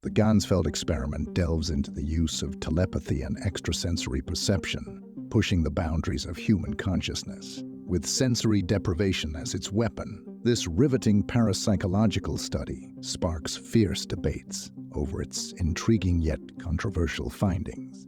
The Ganzfeld Experiment delves into the use of telepathy and extrasensory perception, pushing the boundaries of human consciousness. With sensory deprivation as its weapon, this riveting parapsychological study sparks fierce debates over its intriguing yet controversial findings.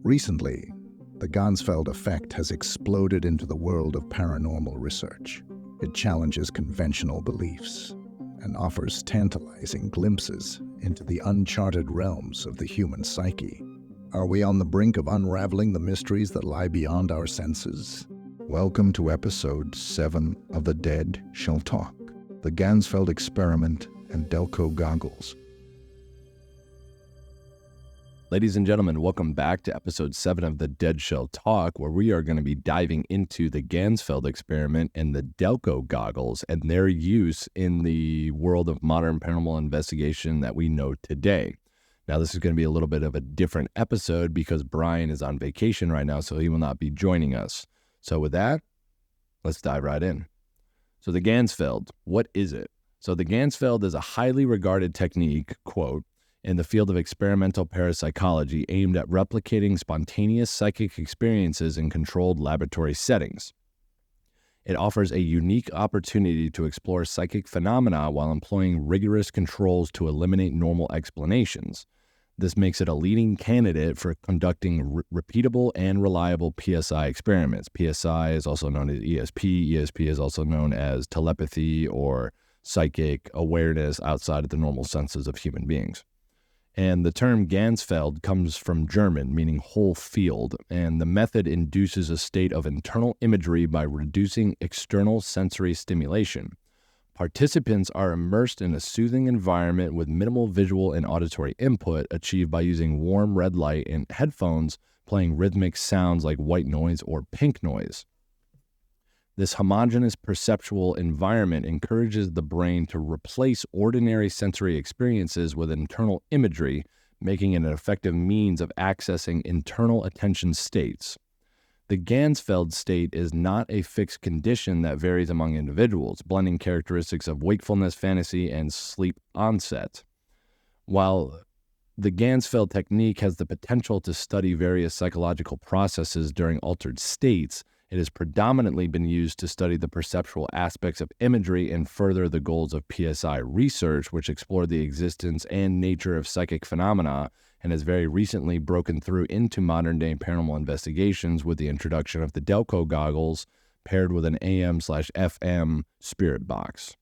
Recently, the Ganzfeld Effect has exploded into the world of paranormal research. It challenges conventional beliefs and offers tantalizing glimpses into the uncharted realms of the human psyche. Are we on the brink of unraveling the mysteries that lie beyond our senses? Welcome to episode 7 of The Dead Shall Talk, the Ganzfeld Experiment and Delco Goggles. Ladies and gentlemen, welcome back to episode 7 of The Dead Shall Talk, where we are going to be diving into the Ganzfeld Experiment and the Delco Goggles and their use in the world of modern paranormal investigation that we know today. Now, this is going to be a little bit of a different episode because Brian is on vacation right now, so he will not be joining us. So with that, let's dive right in. So the Ganzfeld, what is it? So the Ganzfeld is a highly regarded technique, quote, in the field of experimental parapsychology aimed at replicating spontaneous psychic experiences in controlled laboratory settings. It offers a unique opportunity to explore psychic phenomena while employing rigorous controls to eliminate normal explanations. This makes it a leading candidate for conducting repeatable and reliable PSI experiments. PSI is also known as ESP. ESP is also known as telepathy or psychic awareness outside of the normal senses of human beings. And the term Ganzfeld comes from German, meaning whole field, and the method induces a state of internal imagery by reducing external sensory stimulation. Participants are immersed in a soothing environment with minimal visual and auditory input, achieved by using warm red light and headphones playing rhythmic sounds like white noise or pink noise. This homogenous perceptual environment encourages the brain to replace ordinary sensory experiences with internal imagery, making it an effective means of accessing internal attention states. The Ganzfeld state is not a fixed condition that varies among individuals, blending characteristics of wakefulness, fantasy, and sleep onset. While the Ganzfeld technique has the potential to study various psychological processes during altered states, it has predominantly been used to study the perceptual aspects of imagery and further the goals of PSI research, which explore the existence and nature of psychic phenomena, and has very recently broken through into modern-day paranormal investigations with the introduction of the Delco Goggles paired with an AM/FM spirit box.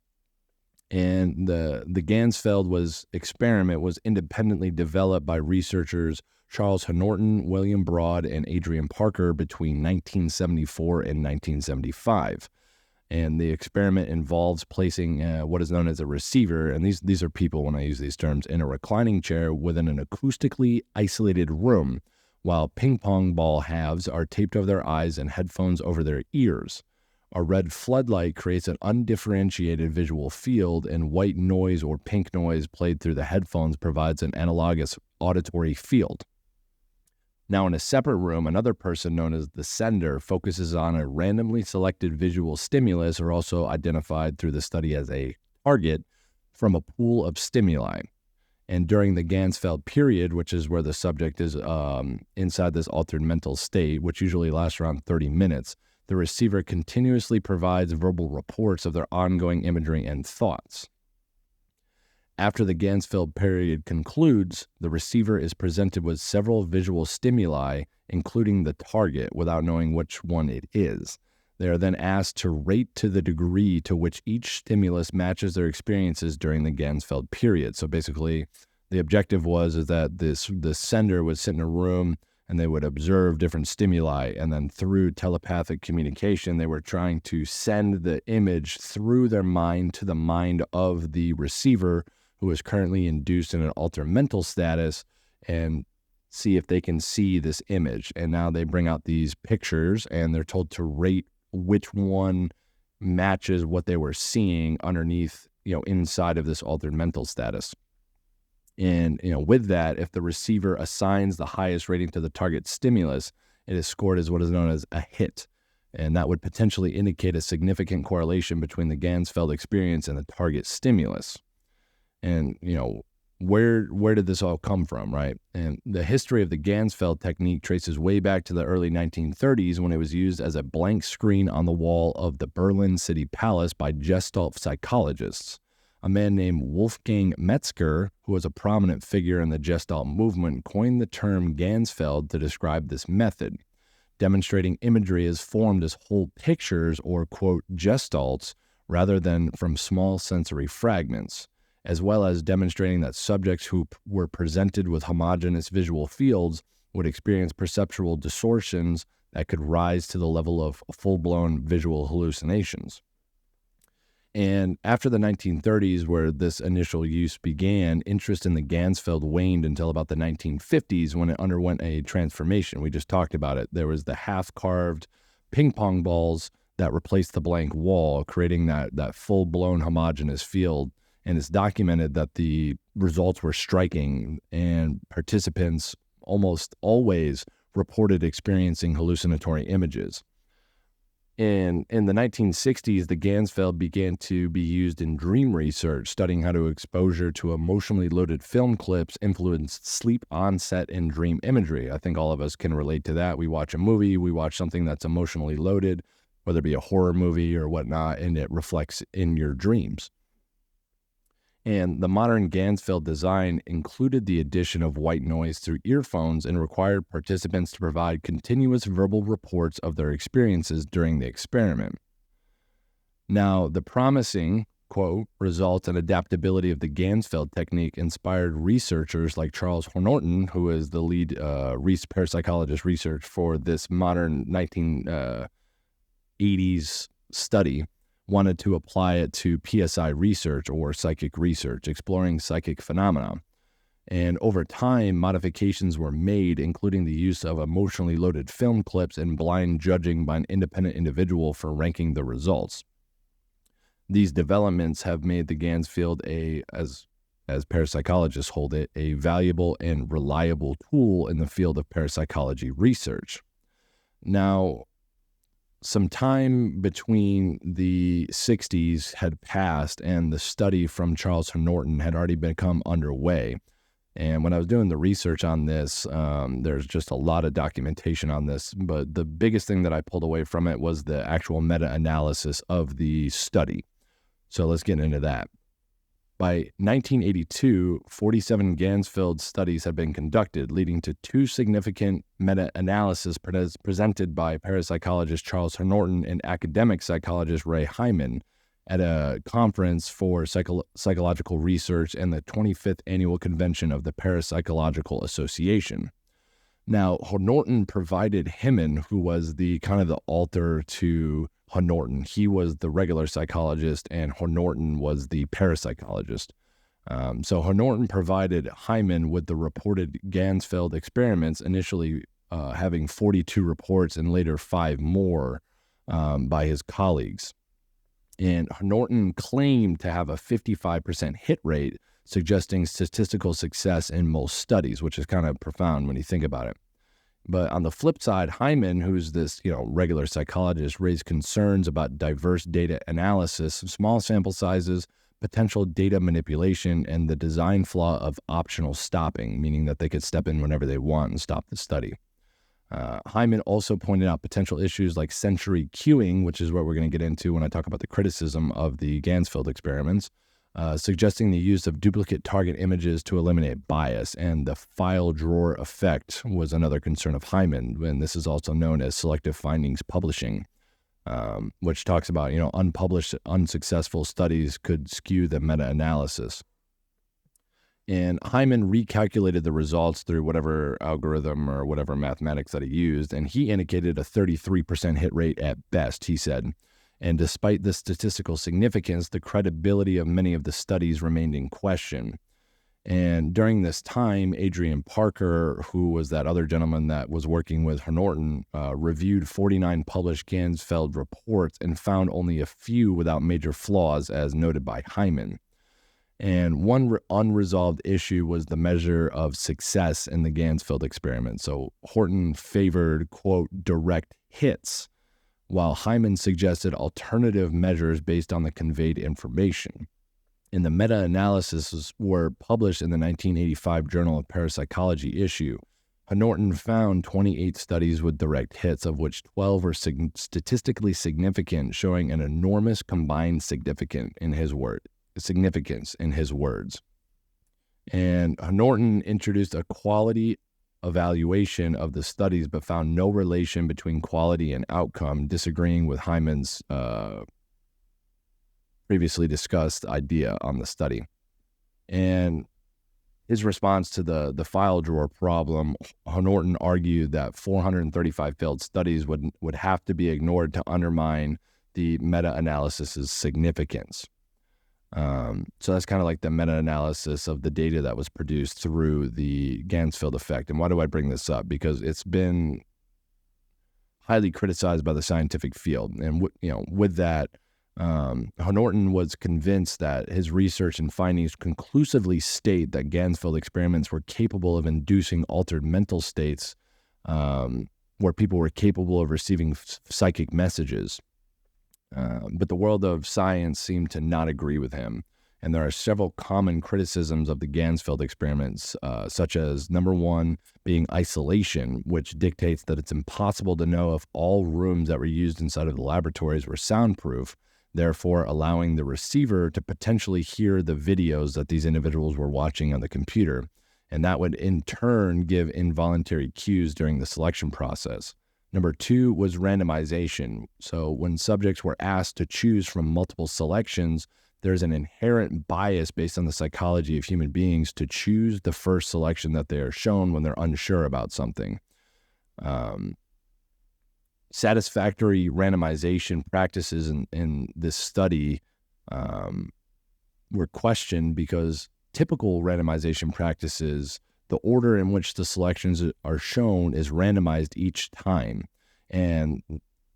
And the Ganzfeld experiment was independently developed by researchers Charles Norton, William Broad, and Adrian Parker between 1974 and 1975. And the experiment involves placing what is known as a receiver, and these are people, when I use these terms, in a reclining chair within an acoustically isolated room, while ping pong ball halves are taped over their eyes and headphones over their ears. A red floodlight creates an undifferentiated visual field, and white noise or pink noise played through the headphones provides an analogous auditory field. Now, in a separate room, another person known as the sender focuses on a randomly selected visual stimulus, or also identified through the study as a target, from a pool of stimuli. And during the Ganzfeld period, which is where the subject is inside this altered mental state, which usually lasts around 30 minutes, the receiver continuously provides verbal reports of their ongoing imagery and thoughts. After the Ganzfeld period concludes, the receiver is presented with several visual stimuli, including the target, without knowing which one it is. They are then asked to rate to the degree to which each stimulus matches their experiences during the Ganzfeld period. So basically, the objective was that the sender would sit in a room and they would observe different stimuli, and then through telepathic communication, they were trying to send the image through their mind to the mind of the receiver, who is currently induced in an altered mental status, and see if they can see this image. And now they bring out these pictures and they're told to rate which one matches what they were seeing underneath, inside of this altered mental status. And, with that, if the receiver assigns the highest rating to the target stimulus, it is scored as what is known as a hit. And that would potentially indicate a significant correlation between the Ganzfeld experience and the target stimulus. And, where did this all come from, right? And the history of the Ganzfeld technique traces way back to the early 1930s when it was used as a blank screen on the wall of the Berlin City Palace by Gestalt psychologists. A man named Wolfgang Metzger, who was a prominent figure in the Gestalt movement, coined the term Ganzfeld to describe this method, demonstrating imagery as formed as whole pictures or, quote, gestalts, rather than from small sensory fragments, as well as demonstrating that subjects who were presented with homogenous visual fields would experience perceptual distortions that could rise to the level of full-blown visual hallucinations. And after the 1930s, where this initial use began, interest in the Ganzfeld waned until about the 1950s when it underwent a transformation. We just talked about it. There was the half-carved ping pong balls that replaced the blank wall, creating that full-blown homogenous field. And it's documented that the results were striking, and participants almost always reported experiencing hallucinatory images. In the 1960s, the Ganzfeld began to be used in dream research, studying how exposure to emotionally loaded film clips influenced sleep onset and dream imagery. I think all of us can relate to that. We watch a movie, we watch something that's emotionally loaded, whether it be a horror movie or whatnot, and it reflects in your dreams. And the modern Ganzfeld design included the addition of white noise through earphones and required participants to provide continuous verbal reports of their experiences during the experiment. Now, the promising, quote, results and adaptability of the Ganzfeld technique inspired researchers like Charles Norton, who is the lead parapsychologist research for this modern 1980s study, wanted to apply it to PSI research or psychic research, exploring psychic phenomena. And over time, modifications were made, including the use of emotionally loaded film clips and blind judging by an independent individual for ranking the results. These developments have made the Ganzfeld as parapsychologists hold it, a valuable and reliable tool in the field of parapsychology research. Now, some time between the 60s had passed and the study from Charles Norton had already become underway. And when I was doing the research on this, there's just a lot of documentation on this, but the biggest thing that I pulled away from it was the actual meta-analysis of the study. So let's get into that. By 1982, 47 Ganzfeld studies had been conducted, leading to two significant meta-analyses presented by parapsychologist Charles Norton and academic psychologist Ray Hyman at a conference for psychological research and the 25th annual convention of the Parapsychological Association. Now, Norton provided Hyman, who was the kind of the alter to Norton. He was the regular psychologist, and Norton was the parapsychologist. So Norton provided Hyman with the reported Ganzfeld experiments, initially having 42 reports and later 5 more by his colleagues. And Norton claimed to have a 55% hit rate, suggesting statistical success in most studies, which is kind of profound when you think about it. But on the flip side, Hyman, who's this, regular psychologist, raised concerns about diverse data analysis, small sample sizes, potential data manipulation, and the design flaw of optional stopping, meaning that they could step in whenever they want and stop the study. Hyman also pointed out potential issues like sensory cueing, which is what we're going to get into when I talk about the criticism of the Ganzfeld experiments, suggesting the use of duplicate target images to eliminate bias, and the file drawer effect was another concern of Hyman, and this is also known as selective findings publishing, which talks about, unpublished, unsuccessful studies could skew the meta-analysis. And Hyman recalculated the results through whatever algorithm or whatever mathematics that he used, and he indicated a 33% hit rate at best, he said. And despite the statistical significance, the credibility of many of the studies remained in question. And during this time, Adrian Parker, who was that other gentleman that was working with Norton, reviewed 49 published Ganzfeld reports and found only a few without major flaws, as noted by Hyman. And one unresolved issue was the measure of success in the Ganzfeld experiment. So Norton favored, quote, direct hits, while Hyman suggested alternative measures based on the conveyed information. And the meta-analyses were published in the 1985 Journal of Parapsychology issue. Norton found 28 studies with direct hits, of which 12 were statistically significant, showing an enormous combined significance in his words. And Norton introduced a quality evaluation of the studies, but found no relation between quality and outcome, disagreeing with Hyman's previously discussed idea on the study. And his response to the file drawer problem, Norton argued that 435 failed studies would have to be ignored to undermine the meta-analysis's significance. So that's kind of like the meta-analysis of the data that was produced through the Ganzfeld effect. And why do I bring this up? Because it's been highly criticized by the scientific field. And with that, Norton was convinced that his research and findings conclusively state that Ganzfeld experiments were capable of inducing altered mental states, where people were capable of receiving psychic messages. But the world of science seemed to not agree with him. And there are several common criticisms of the Ganzfeld experiments, such as number one being isolation, which dictates that it's impossible to know if all rooms that were used inside of the laboratories were soundproof, therefore allowing the receiver to potentially hear the videos that these individuals were watching on the computer. And that would in turn give involuntary cues during the selection process. Number two was randomization. So when subjects were asked to choose from multiple selections, there's an inherent bias based on the psychology of human beings to choose the first selection that they are shown when they're unsure about something. Satisfactory randomization practices in this study were questioned because typical randomization practices, the order in which the selections are shown is randomized each time, and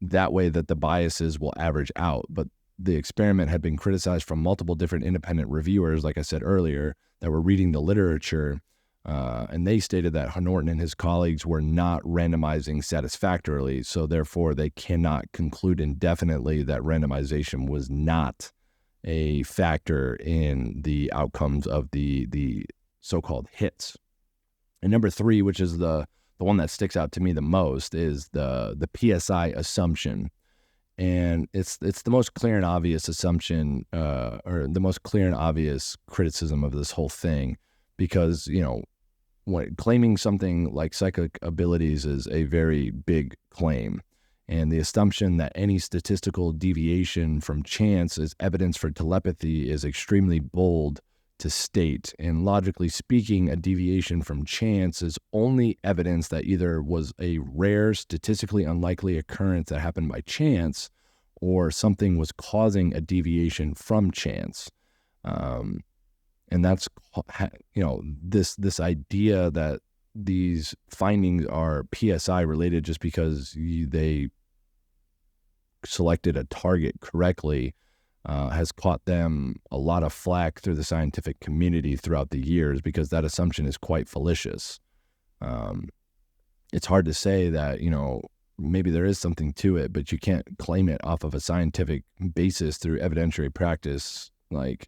that way that the biases will average out. But the experiment had been criticized from multiple different independent reviewers, like I said earlier, that were reading the literature, and they stated that Norton and his colleagues were not randomizing satisfactorily, so therefore they cannot conclude indefinitely that randomization was not a factor in the outcomes of the so-called hits. And number three, which is the one that sticks out to me the most, is the PSI assumption. And it's the most clear and obvious assumption, or the most clear and obvious criticism of this whole thing, because, when claiming something like psychic abilities is a very big claim. And the assumption that any statistical deviation from chance is evidence for telepathy is extremely bold to state. And logically speaking, a deviation from chance is only evidence that either was a rare, statistically unlikely occurrence that happened by chance, or something was causing a deviation from chance. And that's, this idea that these findings are PSI related just because they selected a target correctly has caught them a lot of flack through the scientific community throughout the years, because that assumption is quite fallacious. It's hard to say that, maybe there is something to it, but you can't claim it off of a scientific basis through evidentiary practice, like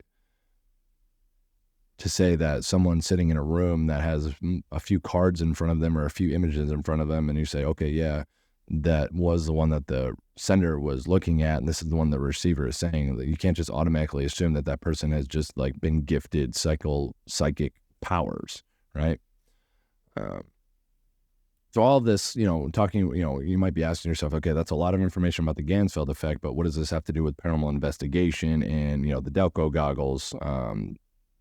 to say that someone sitting in a room that has a few cards in front of them or a few images in front of them, and you say, okay, yeah, that was the one that the sender was looking at, and this is the one the receiver is saying, that you can't just automatically assume that that person has just like been gifted psychic powers, right? So all this, talking, you might be asking yourself, okay, that's a lot of information about the Ganzfeld effect, but what does this have to do with paranormal investigation and, the Delco Goggles?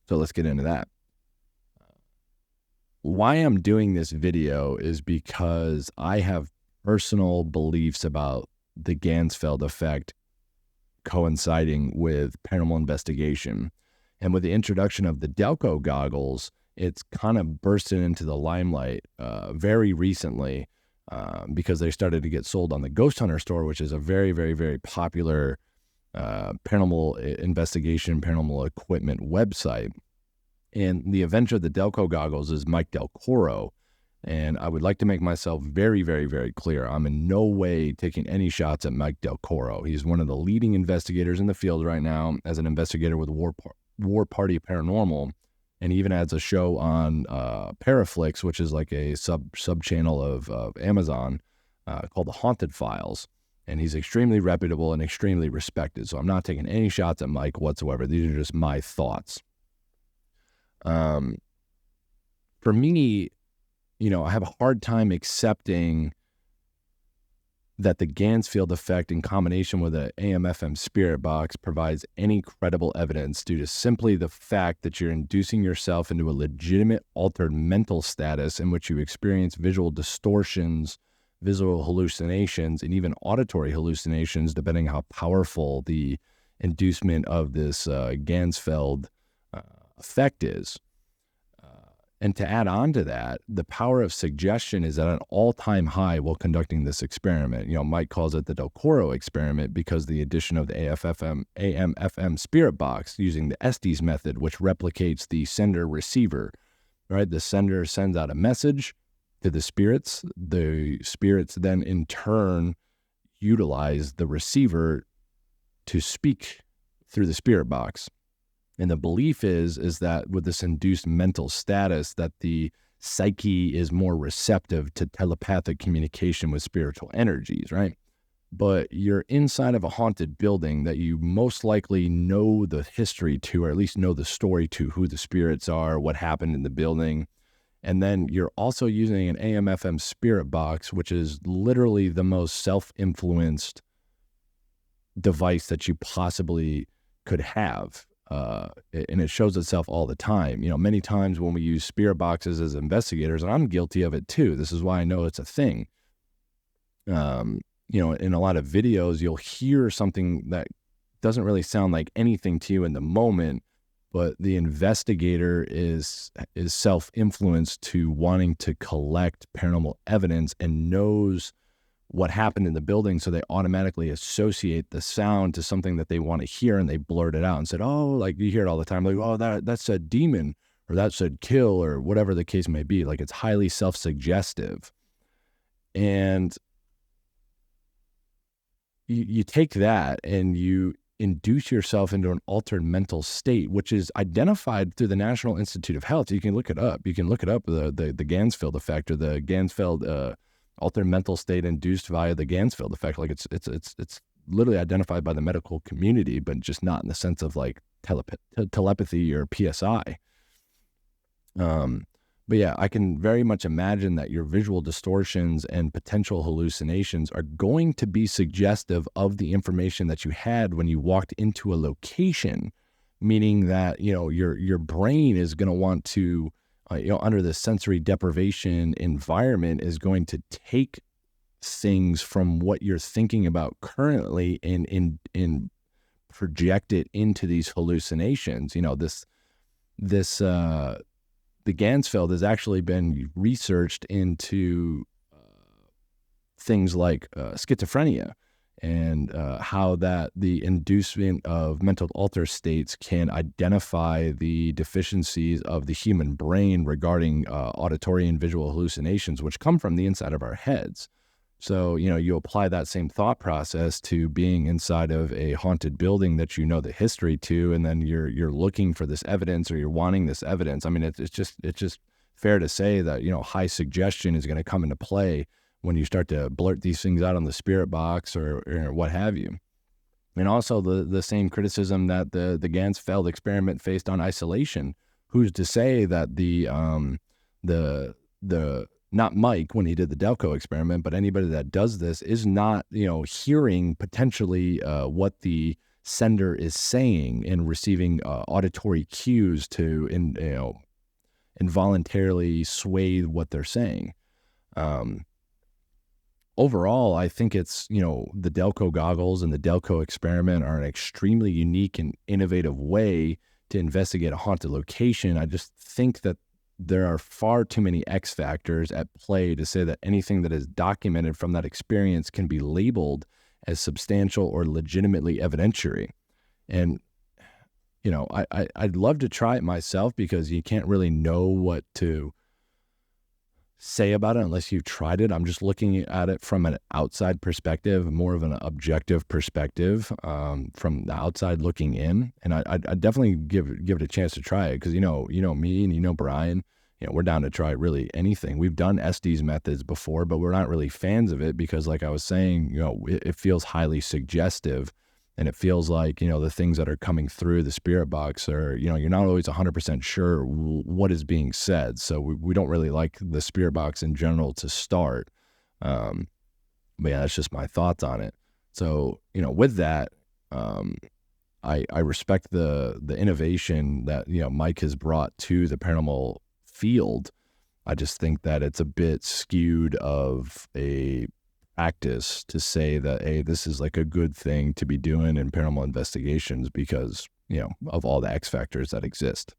So let's get into that. Why I'm doing this video is because I have personal beliefs about the Ganzfeld effect coinciding with paranormal investigation. And with the introduction of the Delco Goggles, it's kind of bursted into the limelight very recently because they started to get sold on the Ghost Hunter store, which is a very, very, very popular paranormal investigation, paranormal equipment website. And the inventor of the Delco Goggles is Mike Delcoro. And I would like to make myself very, very, very clear. I'm in no way taking any shots at Mike Delcoro. He's one of the leading investigators in the field right now as an investigator with War Party Paranormal, and he even has a show on Paraflix, which is like a sub channel of Amazon, called The Haunted Files. And he's extremely reputable and extremely respected. So I'm not taking any shots at Mike whatsoever. These are just my thoughts. For me, I have a hard time accepting that the Ganzfeld effect in combination with an AM/FM spirit box provides any credible evidence due to simply the fact that you're inducing yourself into a legitimate altered mental status in which you experience visual distortions, visual hallucinations, and even auditory hallucinations, depending how powerful the inducement of this Ganzfeld effect is. And to add on to that, the power of suggestion is at an all-time high while conducting this experiment. Mike calls it the Delcoro Experiment because the addition of the AM/FM spirit box using the Estes method, which replicates the sender-receiver, right? The sender sends out a message to the spirits. The spirits then in turn utilize the receiver to speak through the spirit box. And the belief is that with this induced mental status, that the psyche is more receptive to telepathic communication with spiritual energies, right? But you're inside of a haunted building that you most likely know the history to, or at least know the story to, who the spirits are, what happened in the building. And then you're also using an AM/FM spirit box, which is literally the most self-influenced device that you possibly could have. And it shows itself all the time. Many times when we use spirit boxes as investigators, and I'm guilty of it too. This is why I know it's a thing. In a lot of videos, you'll hear something that doesn't really sound like anything to you in the moment, but the investigator is self-influenced to wanting to collect paranormal evidence and knows what happened in the building, so they automatically associate the sound to something that they want to hear, and they blurt it out and said, oh, like you hear it all the time, like, oh, that said demon, or that said kill, or whatever the case may be. Like, it's highly self-suggestive. And you take that and you induce yourself into an altered mental state, which is identified through the National Institute of Health. You can look it up. You can look it up, the Ganzfeld effect, or the Ganzfeld altered mental state induced via the Ganzfeld effect. Like, it's literally identified by the medical community, but just not in the sense of like telepathy or PSI. But yeah, I can very much imagine that your visual distortions and potential hallucinations are going to be suggestive of the information that you had when you walked into a location, meaning that, your brain is going to want to, under the sensory deprivation environment, is going to take things from what you're thinking about currently and project it into these hallucinations. The Ganzfeld has actually been researched into things like schizophrenia, and how that the inducement of mental alter states can identify the deficiencies of the human brain regarding auditory and visual hallucinations, which come from the inside of our heads. So, you apply that same thought process to being inside of a haunted building that you know the history to, and then you're looking for this evidence, or you're wanting this evidence. I mean, it's just fair to say that, high suggestion is going to come into play when you start to blurt these things out on the spirit box or what have you. And also the same criticism that the Ganzfeld experiment faced on isolation. Who's to say that the not Mike when he did the Delco experiment, but anybody that does this is not, hearing potentially what the sender is saying and receiving auditory cues to involuntarily sway what they're saying. Overall, I think it's, the Delco Goggles and the Delco Experiment are an extremely unique and innovative way to investigate a haunted location. I just think that there are far too many X factors at play to say that anything that is documented from that experience can be labeled as substantial or legitimately evidentiary. And, I'd love to try it myself, because you can't really know what to say about it unless you've tried it. I'm just looking at it from an outside perspective, more of an objective perspective, from the outside looking in. And I definitely give it a chance to try it because you know me and you know Brian. We're down to try really anything. We've done SD's methods before, but we're not really fans of it because, like I was saying, it feels highly suggestive. And it feels like, the things that are coming through the spirit box are, you're not always 100% sure what is being said. So we don't really like the spirit box in general to start. But yeah, that's just my thoughts on it. So, with that, I respect the innovation that, Mike has brought to the paranormal field. I just think that it's a bit skewed of a practice to say that, hey, this is like a good thing to be doing in paranormal investigations because, of all the X factors that exist.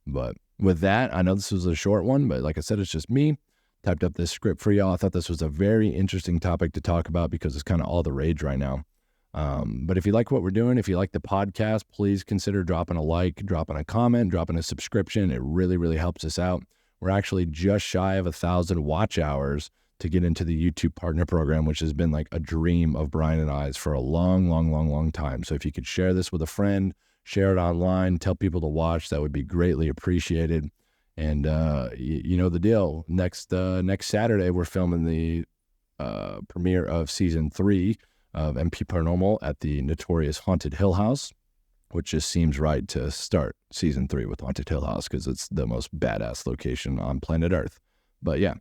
But with that, I know this was a short one, but like I said, it's just me. Typed up this script for y'all. I thought this was a very interesting topic to talk about because it's kind of all the rage right now. But if you like what we're doing, if you like the podcast, please consider dropping a like, dropping a comment, dropping a subscription. It really, really helps us out. We're actually just shy of 1,000 watch hours to get into the YouTube partner program, which has been like a dream of Brian and I's for a long, long, long, long time. So if you could share this with a friend, share it online, tell people to watch, that would be greatly appreciated. And you know the deal. Next Saturday, we're filming the premiere of season 3 of MP Paranormal at the notorious Haunted Hill House, which just seems right to start season 3 with Haunted Hill House because it's the most badass location on planet Earth. But yeah.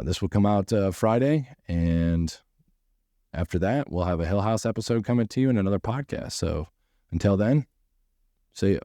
This will come out Friday, and after that, we'll have a Hill House episode coming to you in another podcast. So until then, see ya.